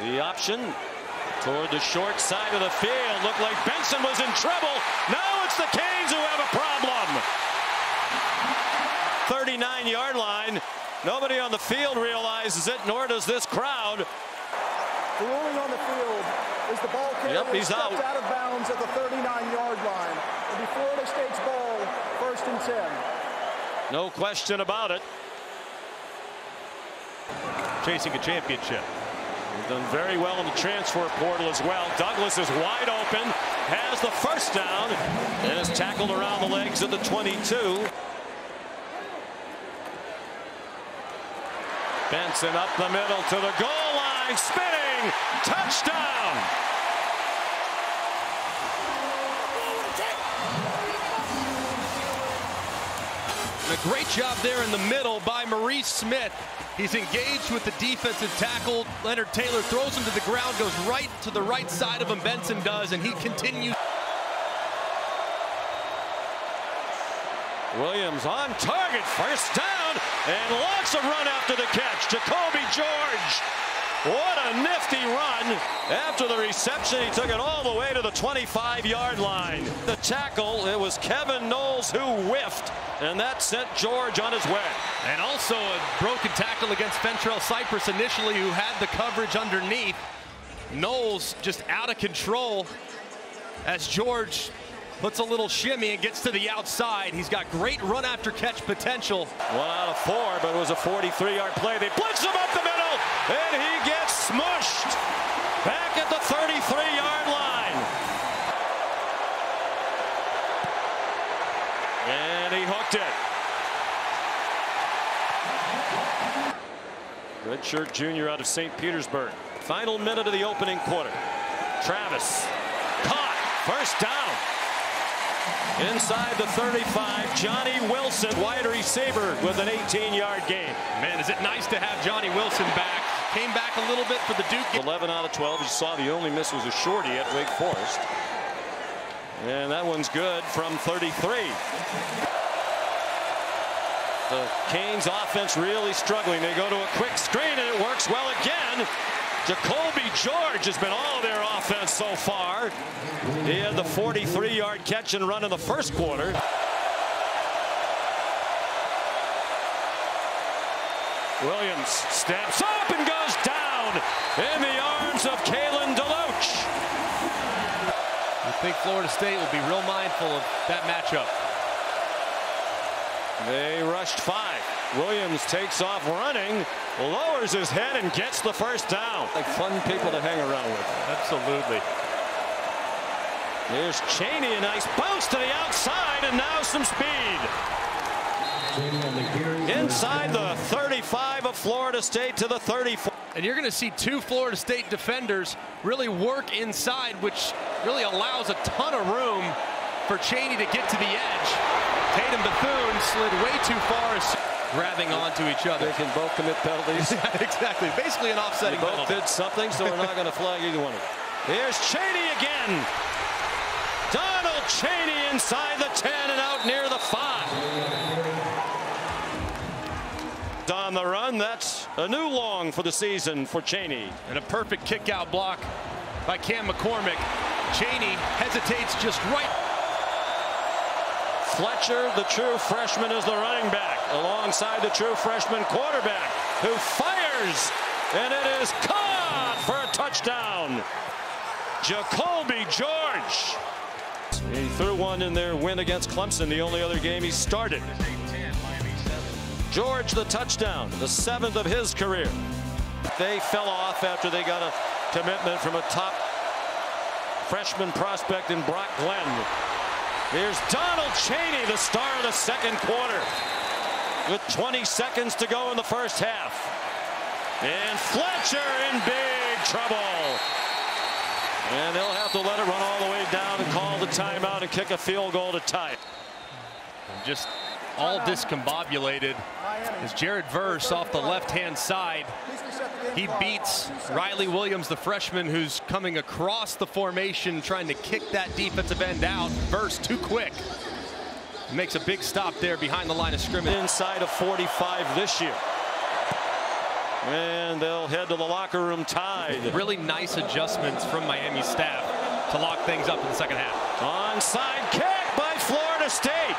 The option toward the short side of the field. Looked like Benson was in trouble. Now it's the Canes who have a problem. 39-yard line. Nobody on the field realizes it, nor does this crowd. The ruling on the field is the ball carrier he's stepped out of bounds at the 39-yard line. It'll be Florida State's ball, 1st and 10. No question about it. Chasing a championship. He's done very well in the transfer portal as well. Douglas is wide open, has the first down, and is tackled around the legs at the 22. Benson up the middle to the goal line, spinning, touchdown. And a great job there in the middle by Maurice Smith. He's engaged with the defensive tackle. Leonard Taylor throws him to the ground, goes right to the right side of him. Benson does, and he continues. Williams on target, first down, and lots of run after the catch. Jacoby George. What a nifty run. After the reception, he took it all the way to the 25-yard line. The tackle, it was Kevin Knowles who whiffed, and that sent George on his way. And also a broken tackle against Fentrell Cypress initially, who had the coverage underneath. Knowles just out of control as George puts a little shimmy and gets to the outside. He's got great run after catch potential. 1 out of 4, but it was a 43-yard play. They blitz him up the middle, and he gets smushed back at the 33-yard line. And he hooked it. Redshirt junior out of St. Petersburg. Final minute of the opening quarter. Travis caught, first down. Inside the 35, Johnny Wilson, wide receiver, with an 18-yard gain. Man, is it nice to have Johnny Wilson back. Came back a little bit for the Duke. 11 out of 12. You saw the only miss was a shorty at Wake Forest. And that one's good from 33. The Canes offense really struggling. They go to a quick screen, and it works well again. Jacoby George has been all their offense so far. He had the 43-yard catch and run in the first quarter. Williams steps up and goes down in the arms of Kalen DeLoach. I think Florida State will be real mindful of that matchup. They rushed 5. Williams takes off running, lowers his head, and gets the first down. Like fun people to hang around with. Absolutely. There's Cheney, a nice bounce to the outside, and now some speed. Inside the 35 of Florida State to the 34. And you're going to see 2 Florida State defenders really work inside, which really allows a ton of room for Cheney to get to the edge. Tatum Bethune slid way too far, grabbing onto each other. They can both commit penalties. Exactly. Basically an offsetting penalty. Both penalty. did something, so we're not going to flag either one of them. Here's Cheney again. Donald Cheney inside the 10 and out near the 5. On the run, that's a new long for the season for Cheney. And a perfect kick out block by Cam McCormick. Cheney hesitates just right. Fletcher, the true freshman, is the running back alongside the true freshman quarterback, who fires, and it is caught for a touchdown. Jacoby George. He threw one in their win against Clemson, the only other game he started. George, the touchdown, the 7th of his career. They fell off after they got a commitment from a top freshman prospect in Brock Glenn. Here's Donald Cheney, the star of the second quarter, with 20 seconds to go in the first half. And Fletcher in big trouble. And they'll have to let it run all the way down and call the timeout and kick a field goal to tie it. Just all discombobulated as Jared Verse off the left-hand side. He beats Riley Williams, the freshman, who's coming across the formation trying to kick that defensive end out. Verse too quick. Makes a big stop there behind the line of scrimmage. Inside of 45 this year. And they'll head to the locker room tied. Really nice adjustments from Miami staff to lock things up in the second half. Onside kick by Florida State.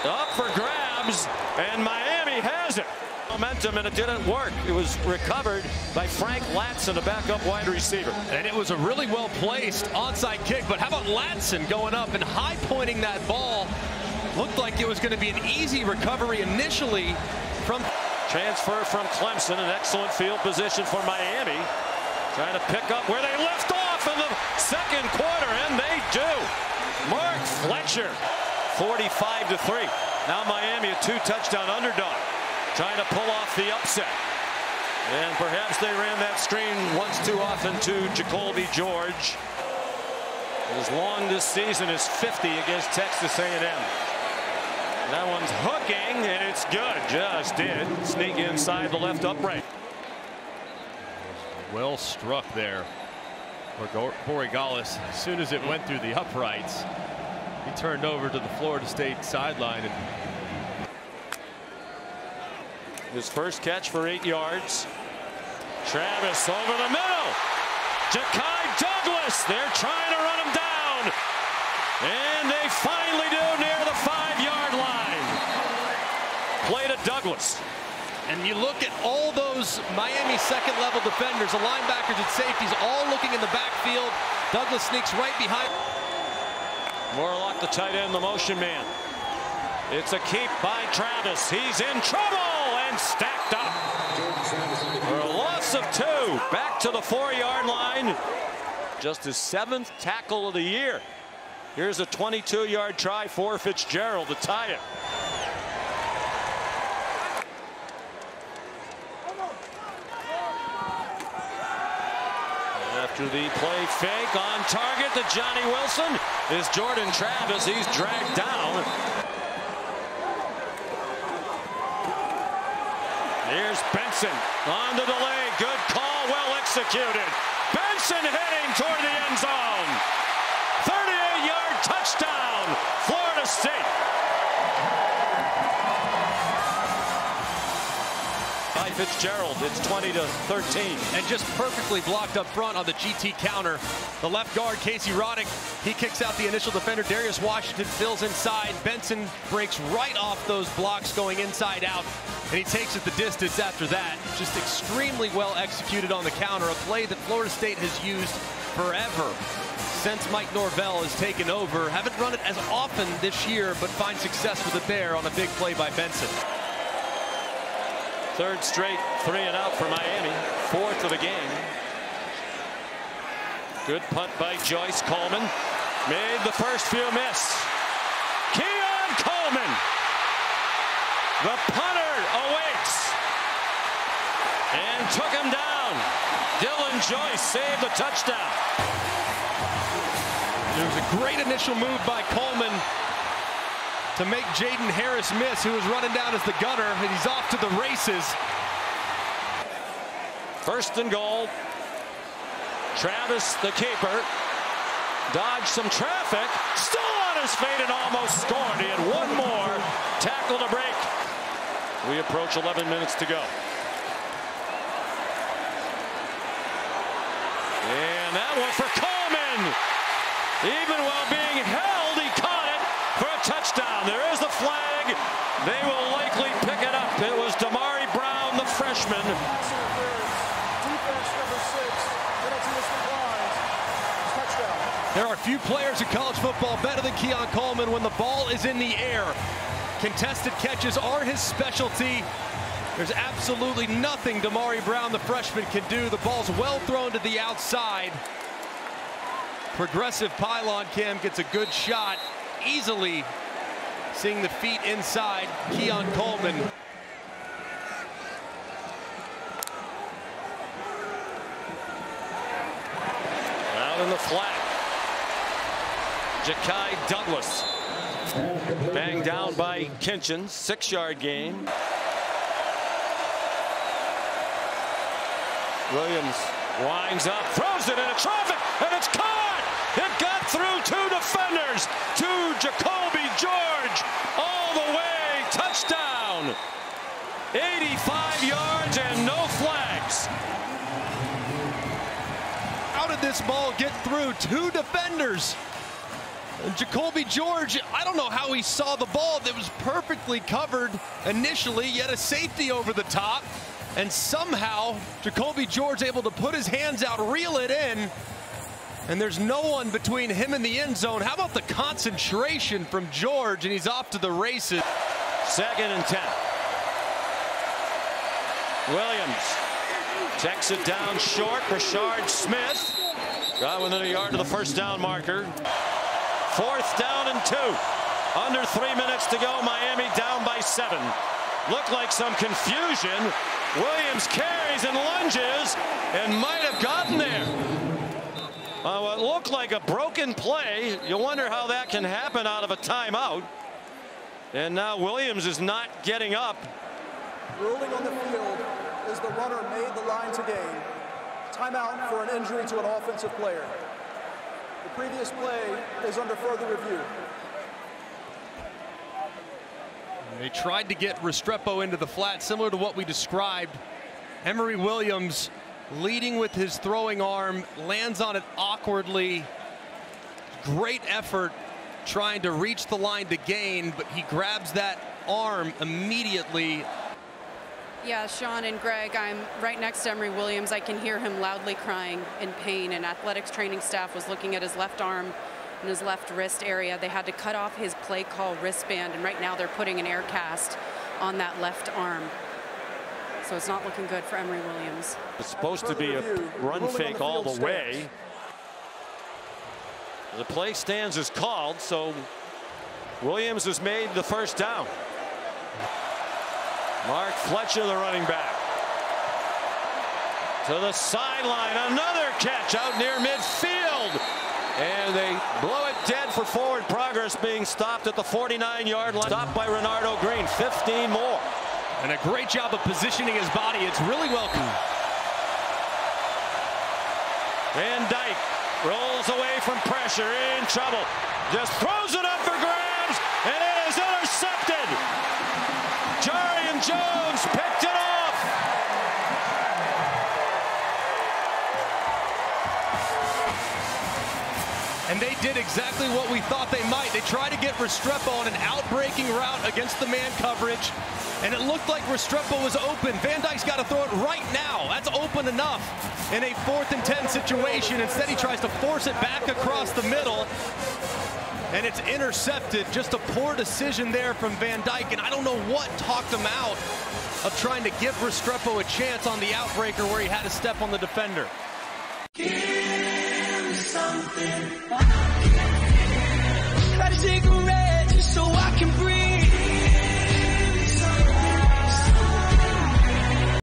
Up for grabs, and Miami has it. Momentum, and it didn't work. It was recovered by Frank Latson, a backup wide receiver. And it was a really well placed onside kick, but how about Latson going up and high pointing that ball? Looked like it was going to be an easy recovery initially from transfer from Clemson. An excellent field position for Miami, trying to pick up where they left off in the second quarter, and they do. Mark Fletcher, 45-3. Now Miami a 2-touchdown underdog, trying to pull off the upset. And perhaps they ran that screen once too often to Jacoby George. His long this season is 50 against Texas A&M. That one's hooking, and it's good. Just did sneak inside the left upright. Well struck there for Borregales. As soon as it went through the uprights, he turned over to the Florida State sideline. And his first catch for 8 yards. Travis over the middle. Ja'Kai Douglas. They're trying to run him down. And they finally do near the 5-yard line. Play to Douglas. And you look at all those Miami second-level defenders, the linebackers and safeties, all looking in the backfield. Douglas sneaks right behind. Morlock, the tight end, the motion man. It's a keep by Travis. He's in trouble and stacked up. For a loss of 2. Back to the 4-yard line. Just his 7th tackle of the year. Here's a 22-yard try for Fitzgerald to tie it. After the play fake on target to Johnny Wilson is Jordan Travis. He's dragged down. Here's Benson on the delay. Good call, well executed. Benson heading toward the end zone. 38-yard touchdown, Florida State. By Fitzgerald, it's 20-13. And just perfectly blocked up front on the GT counter. The left guard, Casey Roddick, he kicks out the initial defender. Darius Washington fills inside. Benson breaks right off those blocks going inside out, and he takes it the distance after that. Just extremely well executed on the counter, a play that Florida State has used forever since Mike Norvell has taken over. Haven't run it as often this year, but find success with it there on a big play by Benson. 3rd straight 3-and-out for Miami. 4th of the game. Good punt by Joyce. Coleman made the first few miss. Keon Coleman, the punter, awaits and took him down. Dylan Joyce saved the touchdown. There was a great initial move by Coleman to make Jaden Harris miss, who was running down as the gunner, and he's off to the races. 1st and goal. Travis, the keeper, dodged some traffic, still on his feet and almost scored. He had one more tackle to break. We approach 11 minutes to go. And that one for Coleman. Even while being held, he caught it for a touchdown. There is the flag. They will likely pick it up. It was Damari Brown, the freshman. There are few players in college football better than Keon Coleman when the ball is in the air. Contested catches are his specialty. There's absolutely nothing Damari Brown, the freshman, can do. The ball's well thrown to the outside. Progressive pylon cam gets a good shot, easily seeing the feet inside Keon Coleman. Out in the flat. Ja'Kai Douglas. Banged down by Kinchin. 6-yard gain. Williams winds up, throws it into traffic, and it's caught! It got through 2 defenders to Jacoby George. All the way, touchdown! 85 yards and no this ball get through 2 defenders? And Jacoby George, I don't know how he saw the ball that was perfectly covered initially, yet a safety over the top. And somehow Jacoby George able to put his hands out, reel it in, and there's no one between him and the end zone. How about the concentration from George? And he's off to the races. 2nd and 10. Williams checks it down short. Rashard Smith got within a yard to the first down marker. 4th down and 2. Under 3 minutes to go. Miami down by 7. Looked like some confusion. Williams carries and lunges and might have gotten there. What looked like a broken play. You wonder how that can happen out of a timeout. And now Williams is not getting up. Ruling on the field is the runner made the line to gain. Timeout for an injury to an offensive player. The previous play is under further review. They tried to get Restrepo into the flat, similar to what we described. Emory Williams leading with his throwing arm, lands on it awkwardly. Great effort trying to reach the line to gain, but he grabs that arm immediately. Yeah, Sean and Greg, I'm right next to Emory Williams. I can hear him loudly crying in pain, and athletics training staff was looking at his left arm and his left wrist area. They had to cut off his play call wristband, and right now they're putting an air cast on that left arm. So it's not looking good for Emory Williams. It's supposed to be a run fake all the way. The play stands as called, so Williams has made the first down. Mark Fletcher, the running back. To the sideline, another catch out near midfield. And they blow it dead for forward progress, being stopped at the 49-yard line. Stopped by Renardo Green, 15 more. And a great job of positioning his body. It's really well. Van Dyke rolls away from pressure, in trouble. Just throws it up for grabs, and it is intercepted. Jarian Jones picked it off. And they did exactly what we thought they might. They tried to get Restrepo on an out-breaking route against the man coverage, and it looked like Restrepo was open. Van Dyke's got to throw it right now. That's open enough in a 4th and 10 situation. Instead, he tries to force it back across the middle, and it's intercepted. Just a poor decision there from Van Dyke, and I don't know what talked him out of trying to give Restrepo a chance on the outbreaker where he had to step on the defender. Give something.